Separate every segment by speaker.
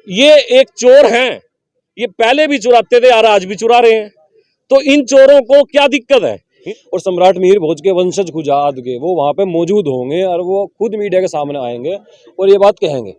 Speaker 1: ये एक चोर हैं, ये पहले भी चुराते थे और आज भी चुरा रहे हैं, तो इन चोरों को क्या दिक्कत है।
Speaker 2: और सम्राट मीर भोज के वंशज खुजाद के वो वहां पे मौजूद होंगे और वो खुद मीडिया के सामने आएंगे और ये बात कहेंगे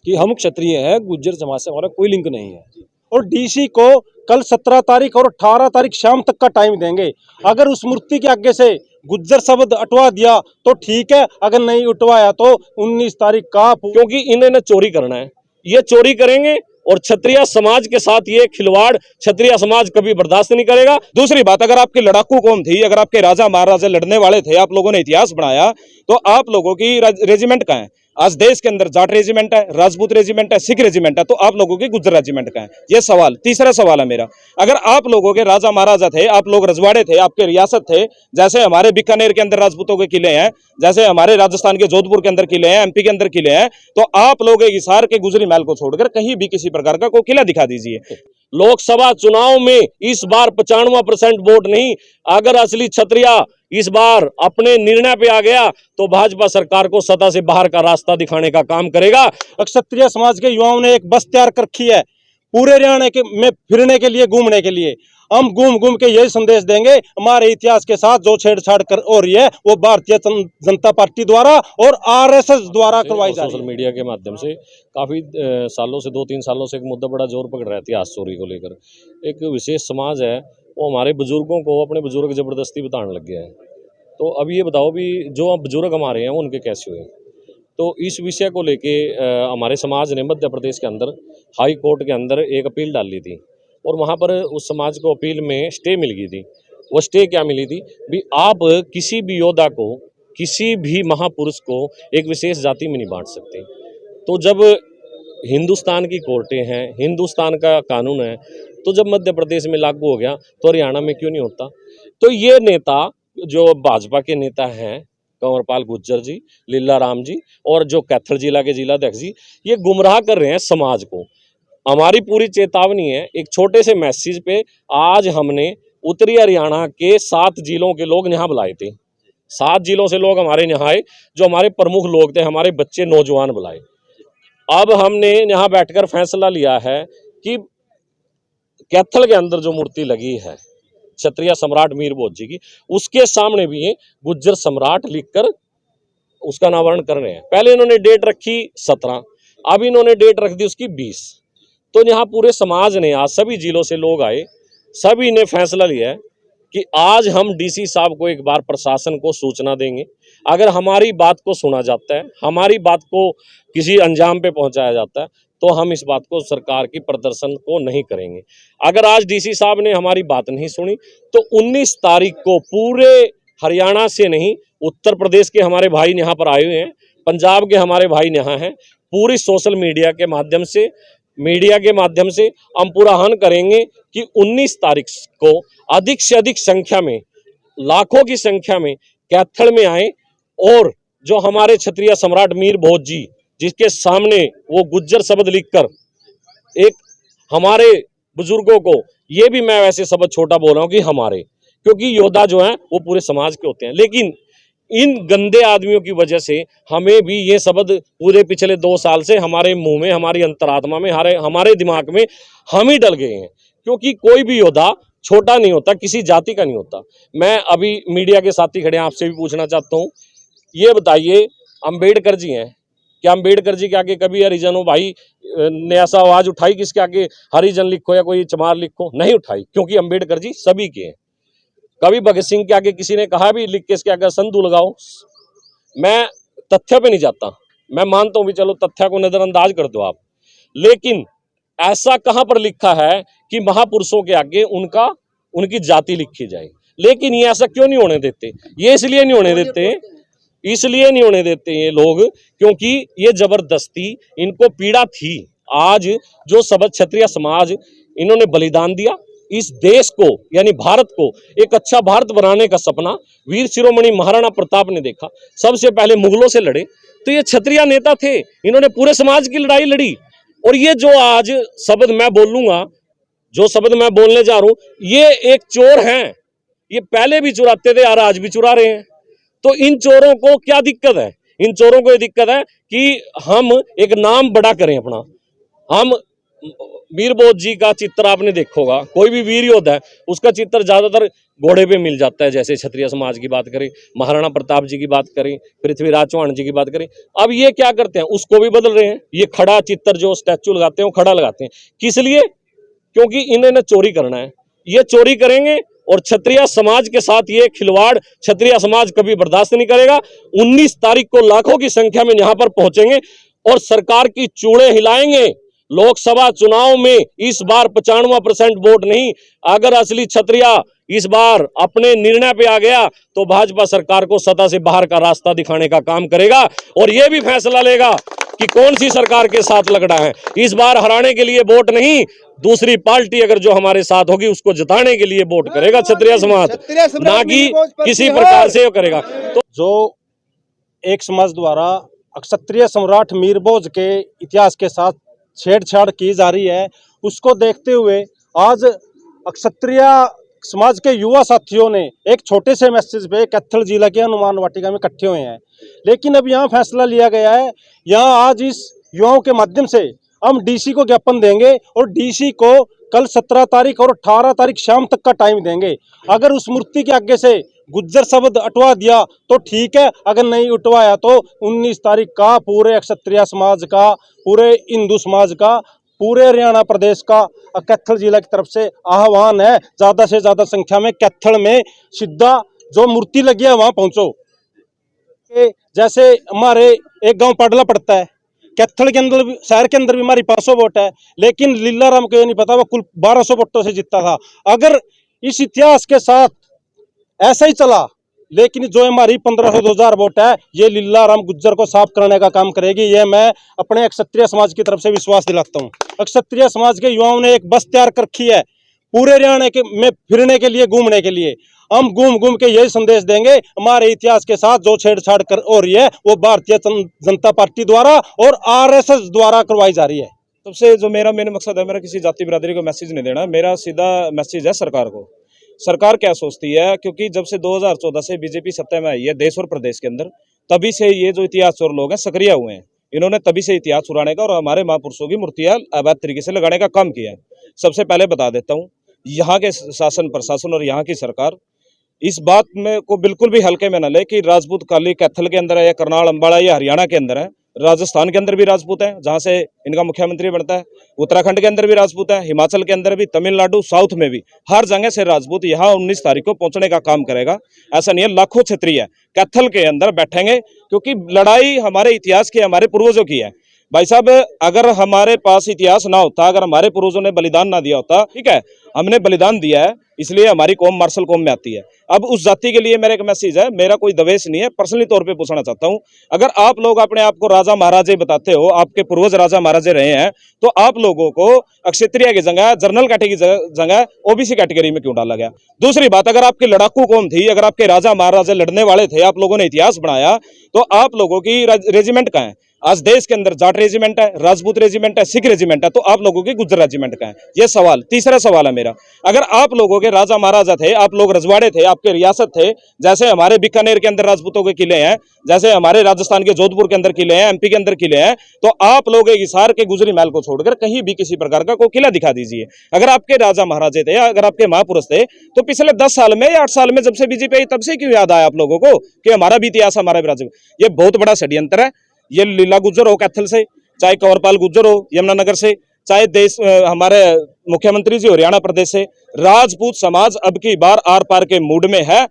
Speaker 2: कि हम क्षत्रिय हैं, गुज्जर समाज से हमारा कोई लिंक नहीं है।
Speaker 3: और डीसी को कल 17 तारीख और 18 तारीख शाम तक का टाइम देंगे। अगर उस मूर्ति के आगे से गुज्जर शब्द हटवा दिया तो ठीक है, अगर नहीं उठवाया तो 19 तारीख का,
Speaker 1: क्योंकि इन्होंने चोरी करना है, ये चोरी करेंगे और क्षत्रिय समाज के साथ ये खिलवाड़ क्षत्रिय समाज कभी बर्दाश्त नहीं करेगा।
Speaker 4: दूसरी बात, अगर आपकी लड़ाकू कौम थी, अगर आपके राजा महाराजा लड़ने वाले थे, आप लोगों ने इतिहास बनाया, तो आप लोगों की रेजिमेंट कहाँ है? आज देश के अंदर जाट रेजिमेंट है, राजपूत रेजिमेंट है, सिख रेजिमेंट है, तो आप लोगों की गुज्जर रेजिमेंट का है। ये सवाल। तीसरा सवाल है मेरा, अगर आप लोगों के राजा महाराजा थे, आप लोग रजवाड़े थे, आपके रियासत थे, जैसे हमारे बीकानेर के अंदर राजपूतों के किले हैं, जैसे हमारे राजस्थान के जोधपुर के अंदर किले हैं, एमपी के अंदर किले हैं, तो आप लोग हिसार के गुजरी महल को छोड़कर कहीं भी किसी प्रकार का कोई किला दिखा दीजिए।
Speaker 1: लोकसभा चुनाव में इस बार 95% वोट नहीं, अगर असली क्षत्रिय इस बार अपने निर्णय पे आ गया तो भाजपा सरकार को सत्ता से बाहर का रास्ता दिखाने का काम करेगा।
Speaker 3: क्षत्रिय समाज के युवाओं ने एक बस तैयार कर रखी है पूरे हरियाणा में फिरने के लिए, घूमने के लिए। हम घूम घूम के यही संदेश देंगे, हमारे इतिहास के साथ जो छेड़छाड़ कर हो रही है वो भारतीय जनता पार्टी द्वारा और आरएसएस द्वारा करवाई जा रही है।
Speaker 1: सोशल मीडिया के माध्यम से काफी सालों से, 2-3 सालों से एक मुद्दा बड़ा जोर पकड़ रहा है इतिहास चोरी को लेकर। एक विशेष समाज है, वो हमारे बुजुर्गों को अपने बुजुर्ग जबरदस्ती बताने लग गया है। तो अब ये बताओ भी जो बुजुर्ग हमारे हैं वो उनके कैसे हुए। तो इस विषय को लेके हमारे समाज ने मध्य प्रदेश के अंदर हाई कोर्ट के अंदर एक अपील डाली थी और वहाँ पर उस समाज को अपील में स्टे मिल गई थी। वो स्टे क्या मिली थी भी, आप किसी भी योद्धा को, किसी भी महापुरुष को एक विशेष जाति में नहीं बांट सकते। तो जब हिंदुस्तान की कोर्टें हैं, हिंदुस्तान का कानून है, तो जब मध्य प्रदेश में लागू हो गया तो हरियाणा में क्यों नहीं होता। तो ये नेता जो भाजपा के नेता हैं, कंवरपाल गुज्जर जी, लीला राम जी और जो कैथल जिला के जिलाध्यक्ष जी, ये गुमराह कर रहे हैं समाज को। हमारी पूरी चेतावनी है, एक छोटे से मैसेज पे आज हमने उत्तरी हरियाणा के 7 जिलों के लोग यहाँ बुलाए थे। 7 जिलों से लोग हमारे यहाँ आए, जो हमारे प्रमुख लोग थे, हमारे बच्चे नौजवान बुलाए। अब हमने यहाँ बैठकर फैसला लिया है कि कैथल के अंदर जो मूर्ति लगी है क्षत्रिय सम्राट मीर भोज जी की, उसके सामने भी ये गुज्जर सम्राट लिखकर उसका अनावरण कर रहे हैं। पहले इन्होंने डेट रखी 17, अब इन्होंने डेट रख दी उसकी 20। तो यहाँ पूरे समाज ने, आज सभी जिलों से लोग आए, सभी ने फैसला लिया है कि आज हम डीसी साहब को एक बार प्रशासन को सूचना देंगे। अगर हमारी बात को सुना जाता है, हमारी बात को किसी अंजाम पे पहुंचाया जाता है, तो हम इस बात को सरकार की प्रदर्शन को नहीं करेंगे। अगर आज डीसी साहब ने हमारी बात नहीं सुनी तो 19 तारीख को पूरे हरियाणा से नहीं, उत्तर प्रदेश के हमारे भाई यहाँ पर आए हुए हैं, पंजाब के हमारे भाई यहाँ हैं, पूरी सोशल मीडिया के माध्यम से हम पूरा आह्वान करेंगे कि 19 तारीख को अधिक से अधिक संख्या में, लाखों की संख्या में कैथल में आए और जो हमारे क्षत्रिय सम्राट मीर भोज जी, जिसके सामने वो गुज्जर शब्द लिखकर एक हमारे बुजुर्गों को, ये भी मैं वैसे शब्द छोटा बोल रहा हूँ कि हमारे, क्योंकि योद्धा जो हैं वो पूरे समाज के होते हैं, लेकिन इन गंदे आदमियों की वजह से हमें भी ये शब्द पूरे पिछले 2 साल से हमारे मुंह में, हमारी अंतरात्मा में, हमारे दिमाग में हम ही डल गए हैं। क्योंकि कोई भी योद्धा छोटा नहीं होता, किसी जाति का नहीं होता। मैं अभी मीडिया के साथी खड़े हैं, आपसे भी पूछना चाहता हूँ, ये बताइए अम्बेडकर जी हैं, क्या अम्बेडकर जी के आगे कभी हरिजनों भाई ने ऐसा आवाज उठाई किसके आगे हरिजन लिखो या कोई चमार लिखो? नहीं उठाई, क्योंकि अम्बेडकर जी सभी के हैं। कभी भगत सिंह के आगे किसी ने कहा भी लिख के इसके आगे संधू लगाओ? मैं तथ्य पे नहीं जाता, मैं मानता हूं भी चलो तथ्य को नजरअंदाज कर दो आप, लेकिन ऐसा कहां पर लिखा है कि महापुरुषों के आगे उनकी जाति लिखी जाए? लेकिन ये ऐसा क्यों नहीं होने देते? ये इसलिए नहीं होने देते ये लोग, क्योंकि ये जबरदस्ती, इनको पीड़ा थी। आज जो सबद क्षत्रिय समाज इन्होंने बलिदान दिया, इस देश को यानी भारत को एक अच्छा भारत बनाने का सपना वीर शिरोमणि महाराणा प्रताप ने देखा। सबसे पहले मुगलों से लड़े, तो ये क्षत्रिय नेता थे, इन्होंने पूरे समाज की लड़ाई लड़ी। और ये जो आज शब्द मैं बोलूंगा, जो शब्द मैं बोलने जा रहा हूं, ये एक चोर हैं, ये पहले भी चुराते थे और आज भी चुरा रहे हैं। तो इन चोरों को क्या दिक्कत है? इन चोरों को ये दिक्कत है कि हम एक नाम बड़ा करें अपना, हम वीर बोध जी का चित्र आपने देखा होगा, कोई भी वीर योद्धा है उसका चित्र ज्यादातर घोड़े पे मिल जाता है। जैसे क्षत्रिय समाज की बात करें, महाराणा प्रताप जी की बात करें, पृथ्वीराज चौहान जी की बात करें। अब ये क्या करते हैं, उसको भी बदल रहे हैं। ये खड़ा चित्र जो स्टैचू लगाते हैं वो खड़ा लगाते हैं, किस लिए? क्योंकि इन्हें चोरी करना है, ये चोरी करेंगे और क्षत्रिय समाज के साथ ये खिलवाड़ क्षत्रिय समाज कभी बर्दाश्त नहीं करेगा। 19 तारीख को लाखों की संख्या में यहां पर पहुंचेंगे और सरकार की चूड़े हिलाएंगे। लोकसभा चुनाव में इस बार 95% वोट नहीं, अगर असली क्षत्रिय इस बार अपने निर्णय पे आ गया तो भाजपा सरकार को सत्ता से बाहर का रास्ता दिखाने का काम करेगा और यह भी फैसला लेगा कि कौन सी सरकार के साथ लगना है। इस बार हराने के लिए वोट नहीं, दूसरी पार्टी अगर जो हमारे साथ होगी उसको जिताने के लिए वोट करेगा क्षत्रिय समाज, ना कि किसी प्रकार से करेगा। तो
Speaker 3: जो एक समाज द्वारा क्षत्रिय सम्राट मीरभोज के इतिहास के साथ छेड़छाड़ की जा रही है, उसको देखते हुए आज क्षत्रिय समाज के युवा साथियों ने एक छोटे से मैसेज पे कैथल जिला के हनुमान वाटिका में इकट्ठे हुए हैं। लेकिन अब यहाँ फैसला लिया गया है, यहाँ आज इस युवाओं के माध्यम से हम डीसी को ज्ञापन देंगे और डीसी को कल 17 तारीख और 18 तारीख शाम तक का टाइम देंगे। अगर उस मूर्ति के आगे से गुज्जर शब्द हटवा दिया तो ठीक है, अगर नहीं उठवाया तो 19 तारीख का पूरे क्षत्रिय समाज का, पूरे हिंदू समाज का, पूरे हरियाणा प्रदेश का कैथल जिला की तरफ से आह्वान है, ज्यादा से ज्यादा संख्या में कैथल में सीधा जो मूर्ति लगी है वहां पहुंचो। जैसे हमारे एक गांव पडला पड़ता है, कैथल के अंदर शहर के अंदर भी हमारी 500 वोट है, लेकिन लीलाराम को ये नहीं पता वो कुल 1200 वोटों से जीता था। अगर इस इतिहास के साथ ऐसा ही चला, लेकिन जो हमारी 1500-2000 वोट है ये लीलाराम गुज्जर को साफ करने का काम करेगी। ये मैं अपने क्षत्रिय समाज की तरफ से विश्वास दिलाता हूँ। क्षत्रिय समाज के युवाओं ने एक बस तैयार कर रखी है पूरे हरियाणा में फिरने के लिए, घूमने के लिए। हम घूम घूम के यही संदेश देंगे, हमारे इतिहास के साथ जो छेड़छाड़ कर हो रही है वो भारतीय जनता पार्टी द्वारा और RSS द्वारा करवाई जा रही है।
Speaker 4: सबसे जो मेरा मेन मकसद है, मेरा किसी जाति बिरादरी को मैसेज नहीं देना, मेरा सीधा मैसेज है सरकार को। सरकार क्या सोचती है, क्योंकि जब से 2014 से बीजेपी सत्ता में आई है देश और प्रदेश के अंदर, तभी से ये जो इतिहास चोर लोग हैं सक्रिय हुए हैं। इन्होंने तभी से इतिहास चुराने का और हमारे महापुरुषों की मूर्तियां अवैध तरीके से लगाने का काम किया है। सबसे पहले बता देता हूँ, यहाँ के शासन प्रशासन और यहाँ की सरकार इस बात में को बिल्कुल भी हल्के में न ले कि राजपूत काली कैथल के अंदर है या करनाल अम्बाड़ा या हरियाणा के अंदर है, राजस्थान के अंदर भी राजपूत है जहाँ से इनका मुख्यमंत्री बनता है, उत्तराखंड के अंदर भी राजपूत है, हिमाचल के अंदर भी, तमिलनाडु, साउथ में भी, हर जगह से राजपूत यहाँ 19 तारीख को पहुंचने का काम करेगा। ऐसा नहीं है, लाखों क्षत्रिय कैथल के अंदर बैठेंगे, क्योंकि लड़ाई हमारे इतिहास की, हमारे पूर्वजों की है। भाई साहब, अगर हमारे पास इतिहास ना होता, अगर हमारे पूर्वजों ने बलिदान ना दिया होता, ठीक है, हमने बलिदान दिया है इसलिए हमारी कौम मार्शल कौम में आती है। अब उस जाति के लिए मेरा एक मैसेज है, मेरा कोई दवेश नहीं है, पर्सनली तौर पे पूछना चाहता हूं, अगर आप लोग अपने आप को राजा महाराजे बताते हो, आपके पूर्वज राजा महाराजे रहे हैं, तो आप लोगों को क्षत्रिय की जगह, जनरल कैटेगरी की जगह ओबीसी कैटेगरी में क्यों डाला गया? दूसरी बात, अगर आपकी लड़ाकू कौम थी, अगर आपके राजा महाराजे लड़ने वाले थे, आप लोगों ने इतिहास बनाया, तो आप लोगों की रेजिमेंट कहाँ है? आज देश के अंदर जाट रेजिमेंट है, राजपूत रेजिमेंट है, सिख रेजिमेंट है, तो आप लोगों की गुज्जर रेजिमेंट का है? ये सवाल। तीसरा सवाल है मेरा, अगर आप लोगों के राजा महाराजा थे, आप लोग रजवाड़े थे, आपके रियासत थे, जैसे हमारे बीकानेर के अंदर राजपूतों के किले हैं, जैसे हमारे राजस्थान के जोधपुर के अंदर किले हैं, MP के अंदर किले हैं, तो आप लोग एक हिसार के गुजरी महल को छोड़कर कहीं भी किसी प्रकार का कोई किला दिखा दीजिए। अगर आपके राजा महाराजे थे, अगर आपके महापुरुष थे, तो पिछले 10 साल में या 8 साल में जब से बीजेपी आई तब से क्यों याद आया आप लोगों को कि हमारा भी इतिहास, हमारा भी राज्य? ये बहुत बड़ा षड्यंत्र है। ये लीला गुज्जर हो कैथल से, चाहे कंवरपाल गुज्जर हो यमुनानगर से, चाहे देश हमारे मुख्यमंत्री जी हरियाणा प्रदेश से, राजपूत समाज अब की बार आर पार के मूड में है।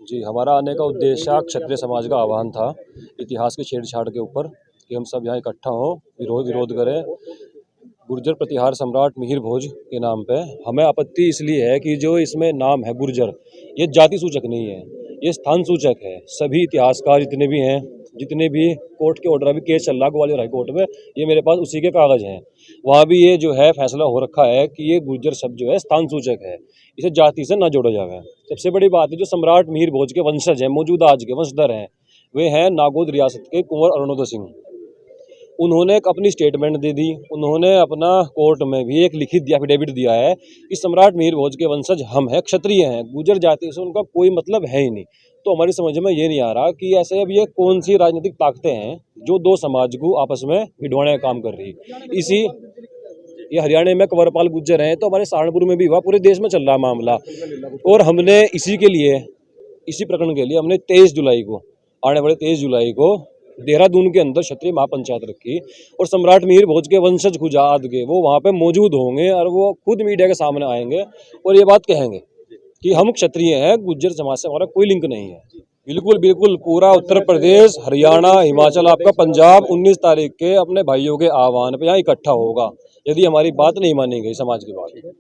Speaker 2: जी, हमारा आने का उद्देश्य क्षत्रिय समाज का आह्वान था इतिहास की छेड़छाड़ के ऊपर, कि हम सब यहाँ इकट्ठा हों, विरोध करें गुर्जर प्रतिहार सम्राट मिहिर भोज के नाम पे। हमें आपत्ति इसलिए है कि जो इसमें नाम है गुर्जर, ये जाति सूचक नहीं है, ये स्थान सूचक है। सभी इतिहासकार जितने भी हैं, जितने भी कोर्ट के ऑर्डर, अभी केस चल रहा ग्वालियर हाई कोर्ट में, ये मेरे पास उसी के कागज हैं, वहाँ भी ये जो है फैसला हो रखा है कि ये गुर्जर शब्द जो है स्थान सूचक है, इसे जाति से ना जोड़ा जाए। सबसे बड़ी बात है, जो सम्राट मिहिर भोज के वंशज हैं, मौजूदा आज के वंशधर हैं, वे हैं नागौद रियासत के कुंवर अरुणोदय सिंह। उन्होंने एक अपनी स्टेटमेंट दे दी, उन्होंने अपना कोर्ट में भी एक लिखित एफिडेविट दिया है कि सम्राट मिहिर भोज के वंशज हम हैं, क्षत्रिय हैं, गुर्जर जाति से उनका कोई मतलब है ही नहीं। तो हमारी समझ में ये नहीं आ रहा कि ऐसे अब ये कौन सी राजनीतिक ताकतें हैं जो दो समाज को आपस में भिड़वाने का काम कर रही है। ये हरियाणा में कंवरपाल गुर्जर हैं, तो हमारे सहारनपुर में भी हुआ, पूरे देश में चल रहा मामला। और हमने इसी प्रकरण के लिए हमने 23 जुलाई को, आने वाले 23 जुलाई को देहरादून के अंदर क्षत्रिय महापंचायत रखी और सम्राट मिहिर भोज के वंशज खुजाद के वो वहाँ पे मौजूद होंगे और वो खुद मीडिया के सामने आएंगे और ये बात कहेंगे कि हम क्षत्रिय हैं, गुर्जर समाज से हमारा कोई लिंक नहीं है। बिल्कुल बिल्कुल पूरा उत्तर प्रदेश, हरियाणा, हिमाचल, आपका पंजाब 19 तारीख के अपने भाइयों के आह्वान पे यहाँ इकट्ठा होगा यदि हमारी बात नहीं मानी गई, समाज की बात।